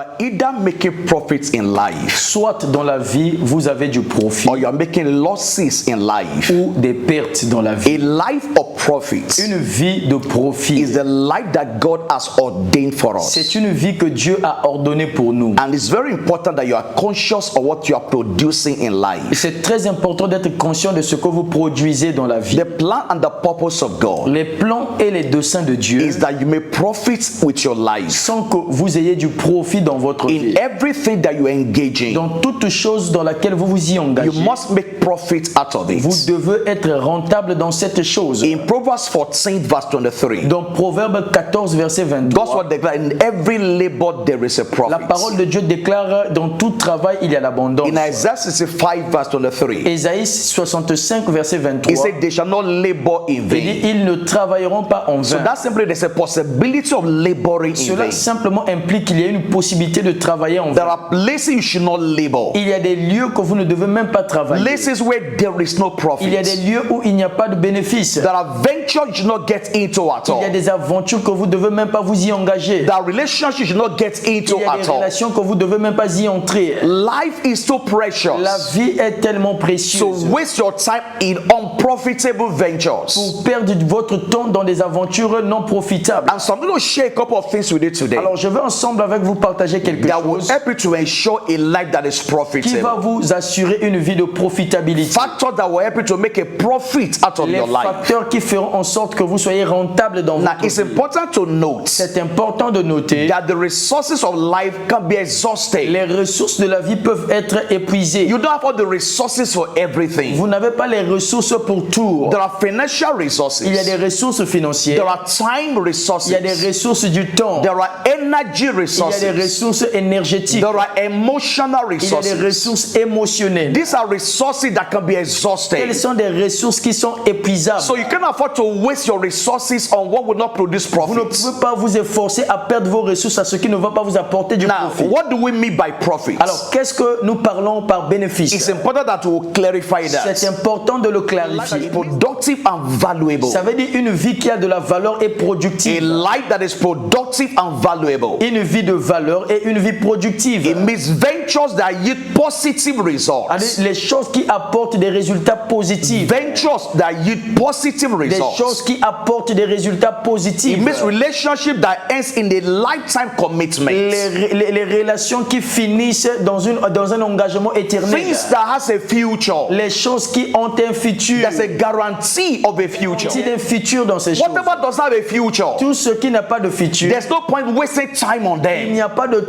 are either making profits in life, Soit dans la vie, vous avez du profit or you are making losses in life. ou des pertes dans la vie. A life of profits Une vie de profit, is the life that God has ordained for us. c'est une vie que Dieu a ordonnée pour nous. And it's very important that you are conscious of what you are producing in Et life. c'est très important d'être conscient de ce que vous produisez dans la vie. The plan and the purpose of God Les plans et les desseins de Dieu is that you may profit with your life sans que vous ayez du profit dans votre vie. in everything that you engage in. Dans toute chose dans laquelle vous vous y You engagez, must make profit out of it. vous devez être rentable dans cette chose. In Proverbs 14 verse 23, Dans Proverbe 14, verset God's 23, word declares, in every labor there is a la profit. parole de Dieu déclare dans tout travail il y a l'abondance. In Isaiah 65 verse 23, Ésaïe 65, verset 23, he said they shall not labor in il dit vain. ils ne travailleront pas en So vain. that simply there's a possibility of laboring in Cela vain. simplement implique qu'il y a une possibilité de travailler en There vain. are places you should not labor. Il y a des lieux que vous ne devez même pas travailler. Places where there is no Il y a des profit. lieux où il n'y a pas de bénéfice. There are ventures you should not get into at Il y a all. des aventures que vous ne devez même pas vous y engager. There are relationships you should not get into Il y a des at all. relations que vous ne devez même pas y entrer. Life is so La precious. vie est tellement So précieuse. waste your time in unprofitable ventures. Pour perdre votre temps dans des aventures non profitables. And so I'm going to share a couple of things with you today Alors je vais ensemble avec vous partager quelque that will chose help you to ensure a life that is qui va profitable. vous assurer une vie de profitabilité. Factors that will help you to make a profit out of Les your life. facteurs qui feront en sorte que vous soyez rentable dans Now, votre it's vie. important to note C'est important de noter that the resources of life can be exhausted. les ressources de la vie peuvent être épuisées. You don't have all the resources for everything. Vous n'avez pas les ressources pour tout. There are financial resources. Il y a des ressources financières. There are time resources. Il y a des ressources du temps. There are energy Il y a des resources. ressources énergétiques. There are emotional Il y a des resources. ressources émotionnelles. These are resources that can be Quelles exhausted. sont des ressources qui sont épuisables? So you can't afford to waste your resources on what will not produce Vous ne profits. pouvez pas vous efforcer à perdre vos ressources à ce qui ne va pas vous apporter du Now, profit. what do we mean by profits? Alors, qu'est-ce que nous parlons par bénéfice? It's important that we clarify C'est that. important de le Life that is clarifier. productive and valuable. Ça veut dire une vie qui a de la valeur et A productive. life that is productive and valuable. Une vie de valeur et une vie productive. It means ventures that yield positive results. C'est-à-dire les choses qui apportent des résultats positifs. Ventures that yield positive Des results. choses qui apportent des résultats positifs. It means relationship that ends in a lifetime commitment. Les relations qui finissent dans un engagement éternel. Things that has a future. Les choses qui ont un futur. There's a guarantee of a future. Il y a un futur dans ces choses. Whatever does have a future, Tout ce qui n'a pas de futur, there's no point wasting time on il them. n'y a pas de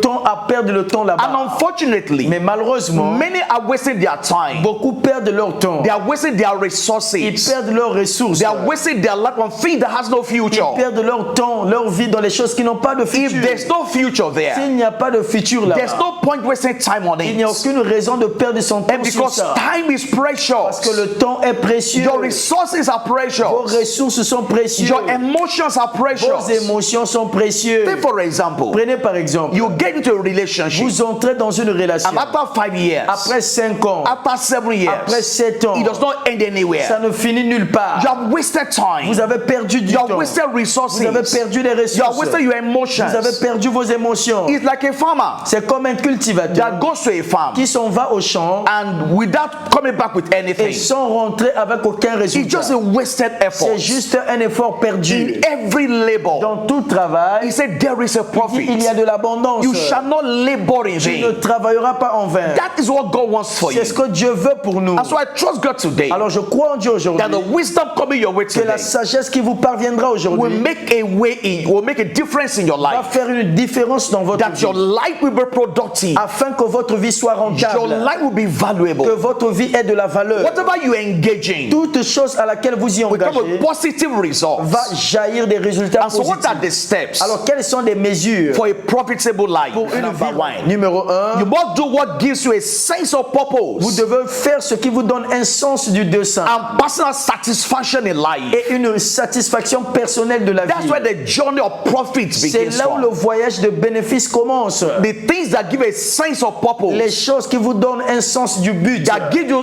temps à perdre le temps And là-bas. unfortunately, Mais malheureusement, many are wasting their time. beaucoup perdent leur temps. They are wasting their Ils resources. perdent leurs ressources. They are wasting their life on things that has no Ils future. perdent leur temps, leur vie dans les choses qui n'ont pas de If futur. there's no future there, S'il n'y a pas de futur there's là-bas, no point wasting time on il n'y a it. aucune raison de perdre son temps And sur because ça. time is Parce que precious, le temps est précieux. your resources are Vos precious, ressources sont précieuses. your emotions are Vos precious. émotions sont précieuses. Take for example, Prenez par exemple, you get into a relationship, vous entrez dans une relation. and after 5 years, Après 5 ans, after 7 après years, 7 ans, it does not end ça anywhere. ne finit nulle part. You have wasted time. Vous avez perdu du You temps. have wasted resources. Vous avez perdu les You have ressources. wasted your Vous avez emotions. perdu vos émotions. It's like a farmer C'est comme un cultivateur that goes to a farm qui s'en va au champ and without coming back with et anything, sans rentrer avec aucun it's résultat. just a wasted effort. C'est juste un effort perdu. In every labor, Dans tout travail, he said there is a il profit. y a de l'abondance. You shall not labor in Tu ne vain. travailleras pas en vain. That is what God wants for you. C'est ce que Dieu veut pour nous. And so I trust God today Alors je crois en Dieu aujourd'hui that the wisdom coming your way que today la sagesse qui vous parviendra will aujourd'hui make a difference in your va life. faire une différence dans votre That vie. your life will be productive. Afin que votre vie soit Your rentable. life will be Que valuable. votre vie ait de la valeur. Whatever you engage in Toute chose à laquelle vous y will come engagez with positive results. va jaillir des résultats And so what are positifs. the steps Alors quelles sont les mesures for a profitable life? pour une Number vie? one, Numéro 1, you must do what gives you a sense of vous purpose devez faire ce qui vous donne un sens du dessein and personal satisfaction in life. et une satisfaction personnelle de la That's vie. where the journey of profits C'est begins là où le from. voyage de bénéfice commence. The things that give a sense of Les purpose, choses qui vous donnent un sens du but, that give you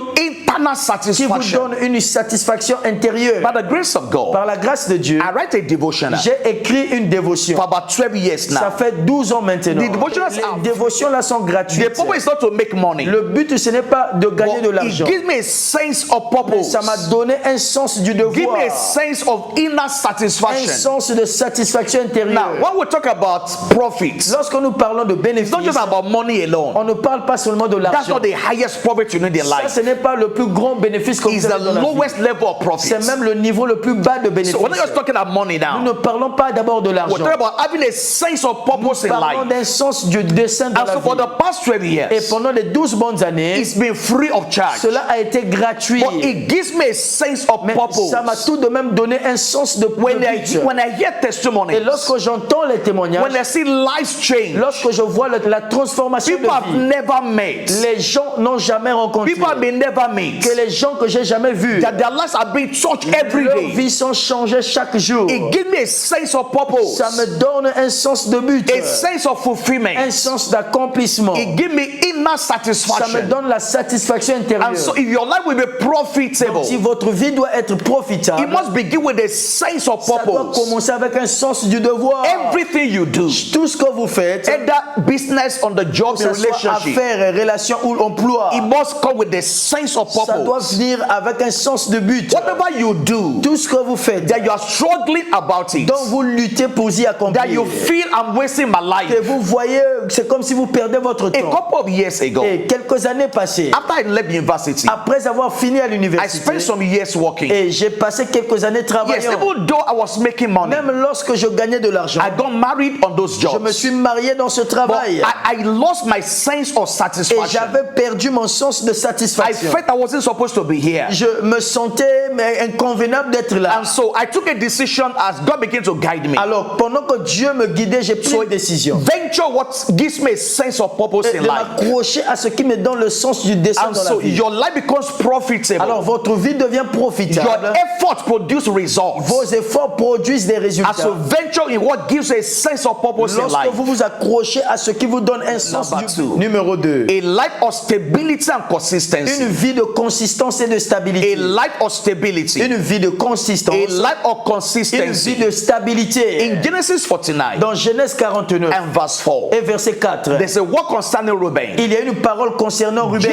internal qui vous satisfaction. donne une satisfaction intérieure. By the grace of God, Par la grâce de Dieu, I write a devotional j'ai écrit une dévotion. for about 12 years Ça now. fait 12 ans maintenant. The devotionals Les are- dévotions là sont The gratuites. purpose is not to make money, Le but ce n'est pas de gagner but de it l'argent. gives me a sense of purpose. Ça m'a donné un sens du Give devoir, me a sense of inner un satisfaction. sens de satisfaction Now, intérieure. when we talk about profits, Lorsque nous parlons de it's bénéfices, not just about money alone. on ne parle pas seulement de That's l'argent. not the highest profit you need in Ça, life. ce n'est pas le plus grand bénéfice que It's vous the avez dans la vie. lowest level of profits. C'est même le niveau le plus bas de So bénéfices. we're not just talking about money Nous now. ne parlons pas d'abord de We're l'argent. talking about having a sense of purpose in Parlons life. d'un sens du dessein dans And la so for vie. the past 12 Et years, pendant les 12 bonnes années, it's been free of charge. cela a été gratuit. But it gives me a sense of Mais purpose. ça m'a tout de même donné un sens de but. When I hear testimonies, Et lorsque j'entends les témoignages, when I see lives change, lorsque je vois la transformation people have de vie, never met, les gens n'ont jamais rencontré, people have been never meet, que les gens que j'ai jamais vus, that their lives are being touched every leurs day. vies sont changées chaque jour. It gives me a sense of purpose, Ça me donne un sens de but, a sense of fulfillment. un sens d'accomplissement. It gives me inner Ça me satisfaction. donne la satisfaction intérieure. And so if your life will be profitable, Si votre vie doit être profitable, it must begin with a sense of ça doit purpose. commencer avec un sens du devoir. Everything you do, Tout ce que vous faites, either business on the job, que in ce soit relationship, affaires, relations ou emploi, it must come with a sense of ça doit purpose. venir avec un sens de but. Whatever you do, Tout ce que vous faites, that you are struggling about it, dont vous luttez pour y that accomplir, you feel I'm wasting my life. que vous voyez, c'est comme si vous perdez votre A temps. couple of years ago, Et quelques années passées, after I left university, après avoir fini à I l'université, spent some years working. et j'ai passé quelques années Yes, travaillant, even though I was making money, même lorsque je gagnais de l'argent, I got married on those je me jobs. suis marié dans ce But travail. I lost my sense of Et satisfaction. j'avais perdu mon sens de I satisfaction. felt I wasn't supposed to be here. Je me sentais inconvenable d'être là. And so I took a decision as God began to guide me. Alors, pendant que Dieu me guidait, j'ai pris So une décision venture what gives me a sense of purpose de in life. m'accrocher à ce qui me donne le sens du dessein And dans la so vie. your life becomes profitable. Alors, votre vie devient Your profitable. efforts produce results. Vos efforts produisent des résultats. As you venture in what gives a sense of purpose in Lorsque life. vous vous accrochez à ce qui vous donne un sens Number du two. numéro 2. A life of stability and Une consistency. vie de consistance et de A stabilité. life of stability. Une vie de consistance. A life of Une vie consistency. de stabilité. In Genesis 49 Dans Genèse 49 and verse 4, et verset 4, there's a word concerning Reuben. il y a une parole concernant Ruben.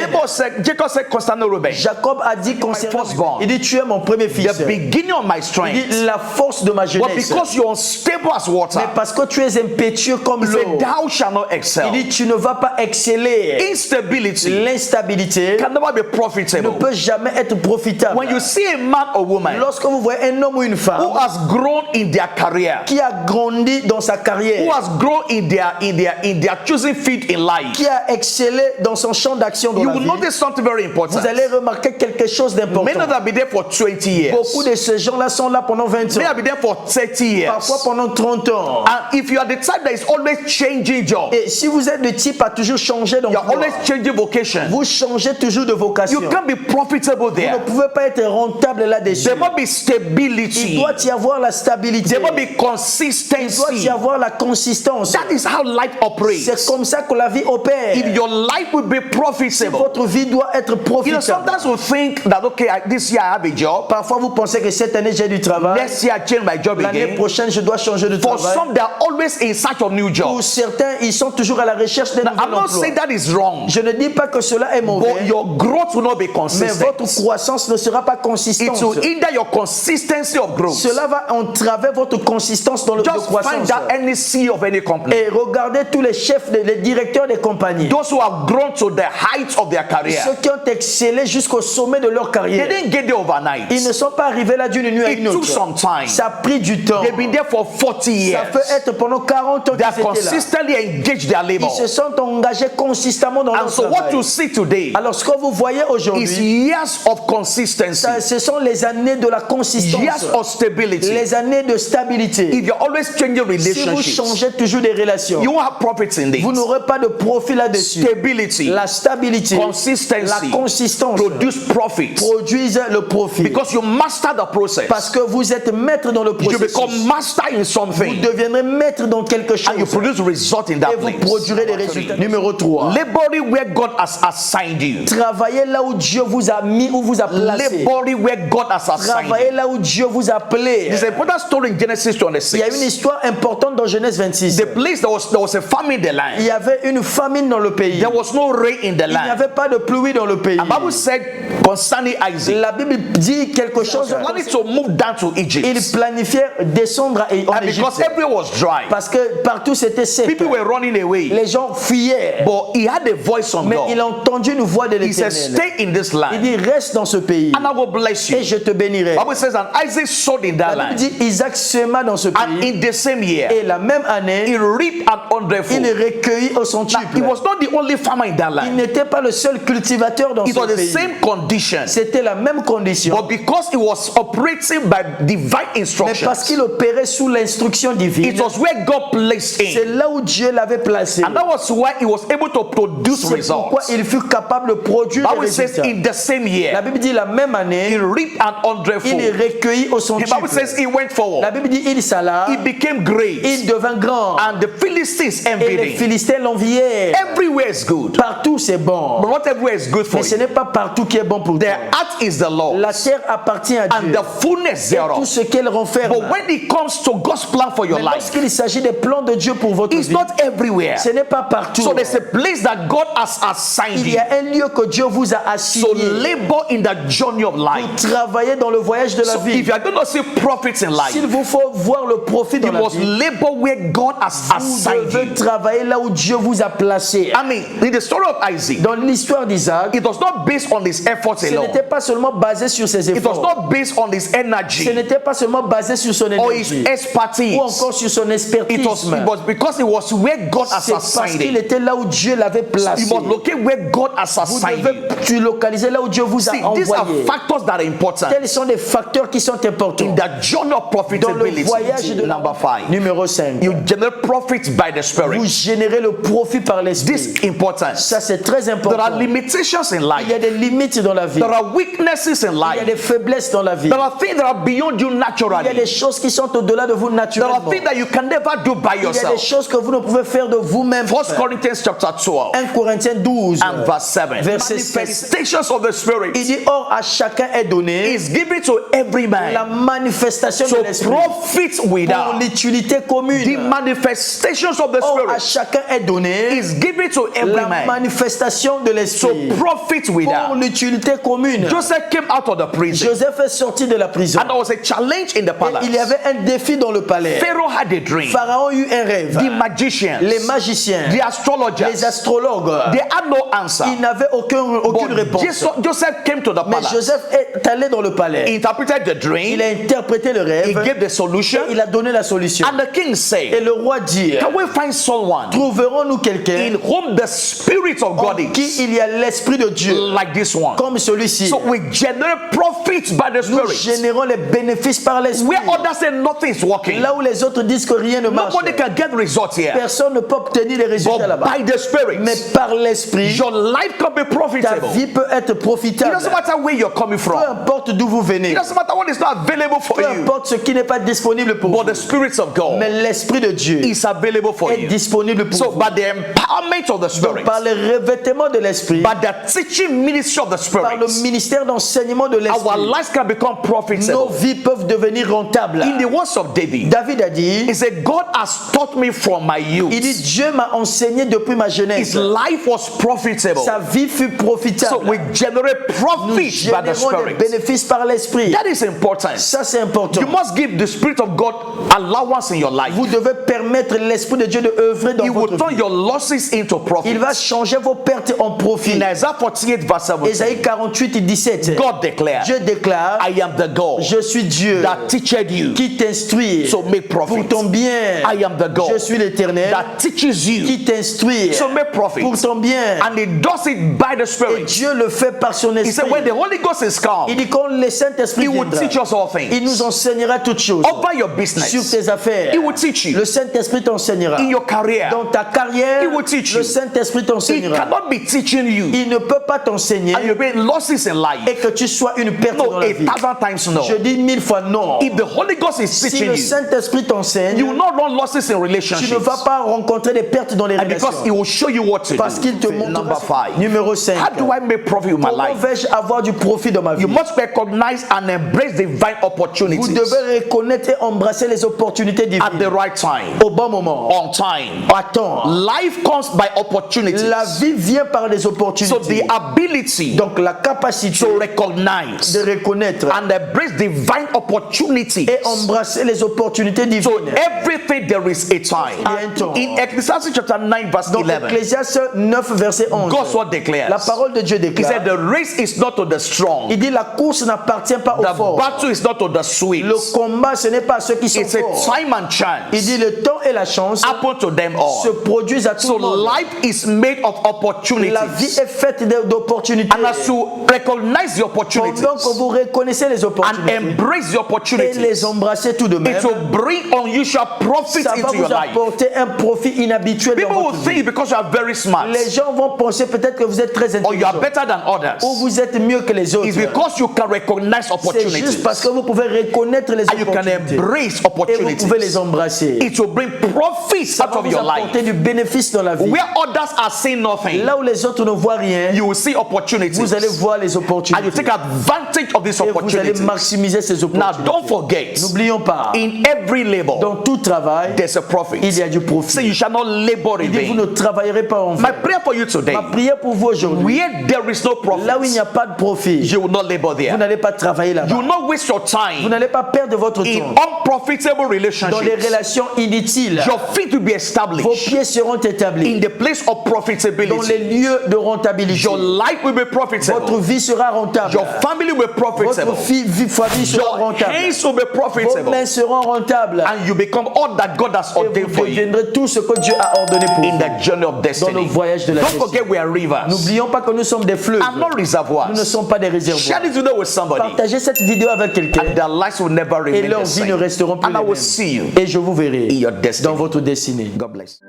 Jacob said concerning Reuben, Jacob a dit concernant firstborn. il dit tu es mon premier fils. the beginning of my Il strength. dit la force de ma But jeunesse. because you're unstable as water, Mais parce que tu es impétueux comme he l'eau. said, thou shalt not Il excel. dit tu ne vas pas exceller. Instability L'instabilité can never be ne profitable. peut jamais être profitable. When you see a man or woman Lorsque vous voyez un homme ou une who femme has grown in their career, qui a grandi dans sa who carrière, has grown in their chosen field in life, qui a excellé dans son champ d'action dans you la will vie, notice something very important. vous allez remarquer quelque chose Many d'important. of them have been there for 20 years. Beaucoup de ces gens-là sont là pendant 20 They ans, have been there for 30 years. parfois pendant 30 ans. And if you are the type that is always changing job, Et si vous êtes de type à toujours changer you are d'emploi, always changing vocation, vous changez toujours de vocation. you can't be profitable Vous ne there. pouvez pas être rentable là-dessus. There must be Il stability. doit y avoir la stabilité. There must be Il doit consistency. y avoir la consistance. That is how life operates. C'est comme ça que la vie opère. If your life will be profitable, Votre vie doit être you know, profitable. sometimes we think that okay, this year I have a job, Parfois, vous pensez que cette année, j'ai du travail. next year I change my job L'année again. prochaine, je dois changer de For travail. some, they are always in search of new Pour jobs. certains, ils sont toujours à la recherche d'un Now, nouvel I'm not emploi. saying that is wrong, Je ne dis pas que cela est but mauvais, your growth will not be mais consistent. votre croissance ne sera pas It consistante. will hinder your consistency of growth. Cela va entraver votre consistance dans le de Just find croissance. that any CEO of any company, Et regardez tous les chefs, les directeurs des compagnies. those who have grown to the heights of their career, Ceux qui ont excellé jusqu'au sommet de leur they carrière. didn't get there overnight. Ils ne sont pas arrivés là d'une nuit à It une took autre. some time. Ça a pris du temps. They've been there for 40 Ça years. peut être pendant 40 ans They qu'ils are étaient là. consistently engaged their labor. Ils se sont engagés consistamment dans leur And so what travail. you see today Alors ce que vous voyez is aujourd'hui, years of consistency, ce sont les années de la consistance, years of stability. les années de stabilité. If you're always changing Si vous relationships, changez toujours des relations, you won't have vous profits in this. Vous n'aurez pas de profit là-dessus. Stability, La stabilité, consistency, la consistance produce profits. produisent le profit. Because you master the process. Parce que vous êtes maître dans le You processus. become master in Vous something. deviendrez maître dans quelque chose. And you produce result in Et that vous place. produirez des résultats. Numéro 3. Laboring where God has assigned you. Travaillez là où Dieu vous a mis, où vous a placé. Laboring where God has assigned Travaillez you. là où Dieu vous a appelé. There's an important story in Genesis Il y a une 26. histoire importante dans Genèse 26. The place there was a famine in the Il land. y avait une famine dans le pays. There was no rain in the Il n'y land. avait pas de pluie dans le pays. The Bible said concerning Isaac, La Bible dit quelque chose. he wanted to move down to Il Egypt. planifiait descendre en And because Égypte. everywhere was dry, Parce que partout c'était sec. people were running away. Les gens fuyaient. But he had a voice from Mais il God. a entendu une voix de He said, l'Éternel. stay in this Il land dit reste dans ce pays and I will bless et you. je te bénirai. The Bible says, and Isaac sowed in that La Bible land. dit Isaac sema dans ce And pays in the same year, et la même he année reaped an il hundredfold. recueillit au Now, he centuple. was not the only farmer in that Il land. n'était pas le seul cultivateur dans It ce was the pays. same condition. C'était la même condition. But because he was operating by divine Mais parce instructions, qu'il opérait sous l'instruction divine, it was where God placed c'est him. là où Dieu l'avait placé. And that was why he was able to produce C'est pourquoi results. il fut capable de produire des Bible says résultats. in the same La year, Bible dit la même he année, reaped an il hundredfold. recueillit au The Bible centuple. says he went La forward. Bible dit il s'alla, He became great. il devint grand. And the Philistines Et envied les him. Philistins l'envièrent. Everywhere is good. Partout c'est bon. But not everywhere is good for Mais ce you. n'est pas partout qui est bon pour The toi. earth is the Lord La terre appartient à and Dieu. the fullness Et tout thereof. ce qu'elle renferme. But when it comes to God's plan for your Mais life, lorsqu'il s'agit des plans de Dieu pour votre it's vie, not everywhere. ce n'est pas partout. So there's a place that God has assigned Il y you. a un lieu que Dieu vous a So assigné labor in the journey of life. pour travailler dans le voyage de la So vie. if you are going to see profits in life, S'il vous faut voir le profit dans you la must vie, labor where God has vous assigned devez you. travailler là où Dieu vous a placé. I mean, in the story of Isaac, Dans l'histoire d'Isaac, it was not based on his efforts ce alone. n'était pas seulement basé sur ses It was efforts. not based on his Ce energy n'était pas seulement basé sur son or his énergie expertise. ou encore sur son It expertise. was because it was where God has C'est parce assigned qu'il it. était là où Dieu l'avait placé. You must locate where God has Vous assigned devez you. tu localiser là où Dieu vous a See, these are envoyé. factors that are important Quels sont les facteurs qui sont importants in the journey of dans le profitability. voyage de Number 5. Numéro 5. You generate profits by the Spirit. Vous générez le profit par l'esprit. This important. Ça c'est très There important. are limitations in Il y a life. des limites dans la vie. There are weaknesses in Il y a life. des faiblesses dans la vie. There are things that are beyond you Il y a naturally. des choses qui sont au-delà de vous There are naturellement. things that you can never do by Il y a des yourself. choses que vous ne pouvez faire de vous-même. 1 Corinthians chapter 12 1 Corinthiens 12, and verse 7. verset 7. Manifestations of the Spirit Il dit, or à chacun est donné is given to every la man manifestation to de l'esprit profit pour without. l'utilité The commune. manifestations of the Or à Spirit chacun est donné is given to every la man manifestation de to l'esprit profit pour without. l'utilité commune. Joseph came out of the prison Joseph est sorti de la prison. and there was a challenge in the Et palace. il y avait un défi dans le palais. Pharaoh had a dream. Pharaon eut un rêve. The magicians, Les magiciens, the les astrologers, astrologues, they had no answer. ils n'avaient aucune But réponse. Joseph came to the Mais palace. Joseph est allé dans le palais. He interpreted the Il dream. a interprété le He rêve. gave the solution. Il a donné la solution. And the king Et said, le roi dit, can we find someone trouverons-nous quelqu'un in whom the Spirit of God en qui is il y a l'esprit de Dieu like this one? comme celui-ci. So we generate profits by the Nous Spirit. générons les bénéfices par l'esprit. Where others say nothing is working, Là où les autres disent que rien ne marche, nobody can get results here. personne ne peut obtenir les résultats But là-bas. by the Spirit, Mais par l'esprit, your life can be ta profitable. vie peut être It profitable. doesn't matter where you're coming Peu from. importe d'où vous venez. It doesn't matter what is not available for Peu you. importe ce qui n'est pas disponible pour But vous. the Spirit of God Mais l'esprit de Dieu is available for est you. disponible pour So vous. by the empowerment of the Spirit, Par le revêtement de l'esprit, by the teaching ministry of the par le Spirit, ministère d'enseignement de our l'esprit, lives can become nos profitable. vies peuvent devenir rentables. In the words of David, David a dit, he said, God has taught me from my youth. il dit, Dieu m'a enseigné depuis ma His jeunesse. life was profitable. Sa vie fut So profitable. we generate Nous profit by the générons des Spirit. bénéfices par l'esprit. That is important. Ça, c'est important. You must give the Spirit of God allowance in your life. Vous devez permettre l'esprit de Dieu de œuvrer dans He will votre turn vie. your losses into profit. Il va changer vos pertes en profit. In Isaiah 48 verse 17, Ésaïe 48, 17. God declared, Dieu déclare, I am the God je suis Dieu that teacheth you, qui t'instruit so make pour profit. ton bien. I am the God Je suis l'Éternel that teaches you, qui t'instruit so make profit. pour ton bien. And he does it by the Et Spirit. Dieu le fait par son He said, esprit. when the Holy Ghost is Il come, dit quand le Saint-Esprit he will viendra, teach us all il things. nous enseignera toutes choses Over your sur business, tes affaires. he will teach you. Le Saint-Esprit t'enseignera In your career, career, Dans ta carrière, He will teach you. le Saint-Esprit He t'enseignera. cannot be teaching you Il ne peut pas t'enseigner and you'll be in losses in life. et que tu sois une perte No, dans la vie. 1,000 times no. Je dis 1000 fois non. If the Holy Ghost is Si teaching le you, Saint-Esprit t'enseigne, you will not run losses in tu ne relationships. vas pas rencontrer des pertes dans les And because He relations. will show you what to Parce do. qu'il te Number montrera. 5. Numéro 5. How do I make profit with my Comment life? vais-je avoir du profit dans ma vie? You must recognize and embrace divine Vous opportunities devez reconnaître et embrasser les opportunités at the divines right time, au bon moment. on time. À temps. Life comes by opportunities. La vie vient par les So opportunités. the ability Donc la capacité to recognize de reconnaître and embrace divine opportunities. et embrasser les opportunités So divines. everything there is a time. Il y a un temps. In Ecclesiastes chapter 9 verse Dans 11, Ecclésiaste 9 verset 11, God's word declares. la parole de Dieu He déclare, said the race is not to the strong. il dit la course n'appartient pas aux The forts. battle is not to the sweet. Le combat ce n'est pas à ceux qui sont It's a forts. time and Il chance dit le temps et la chance happen to them se all. produisent à tout So le monde. life is made of La vie opportunities. est faite d'opportunités. And as you recognize the opportunities Pendant que vous reconnaissez les and opportunités embrace the et opportunities, les embrasser tout de même, it will bring unusual profits ça va into your vous life. apporter un profit inhabituel dans People will votre vie. think because you are very smart Les gens vont penser peut-être que vous êtes très or you are intelligent better than ou others. vous êtes mieux que les autres. It's because you can recognize C'est opportunities juste parce que vous pouvez reconnaître les and you can opportunités embrace et vous pouvez les opportunities. embrasser. It will bring profits Ça out va of vous your apporter life. du bénéfice dans la vie. Where others are seeing nothing, Là où les autres ne voient rien, you will see opportunities vous allez voir les and you opportunités take advantage of these et vous allez opportunities. maximiser ces Now, opportunités. don't forget, N'oublions pas, in every labor, dans tout travail, there's a profit. il y a du So profit. you shall not labor in Il dit, vous ne vain. travaillerez pas en My vain. prayer for you today, Ma prière pour vous aujourd'hui, where there is no là où il n'y profit, a pas de profit, you will not labor vous there. n'allez pas travailler You là-bas. will not waste your Vous time n'allez pas perdre votre in temps unprofitable dans les relationships. relations inutiles. Your feet will be Vos established pieds seront établis in the place of dans les profitability. lieux de rentabilité. Your life will be Votre profitable. vie sera rentable. Your family will be profitable. Votre famille sera Your rentable. hands will be Vos profitable. mains seront rentables. And you become all that God has Et ordained vous for you deviendrez tout ce que Dieu a ordonné pour in vous. the journey of Dans le destiny. voyage de la Don't destinée. forget we are rivers N'oublions pas que nous sommes des fleuves. and not Nous ne reservoirs. sommes pas des Share réservoirs. this video with somebody Partagez cette vidéo avec quelqu'un and their lives will never et remain leurs the vies ne same. resteront plus And I les will mêmes. see you Et je vous verrai in your destiny. dans votre destinée. God bless.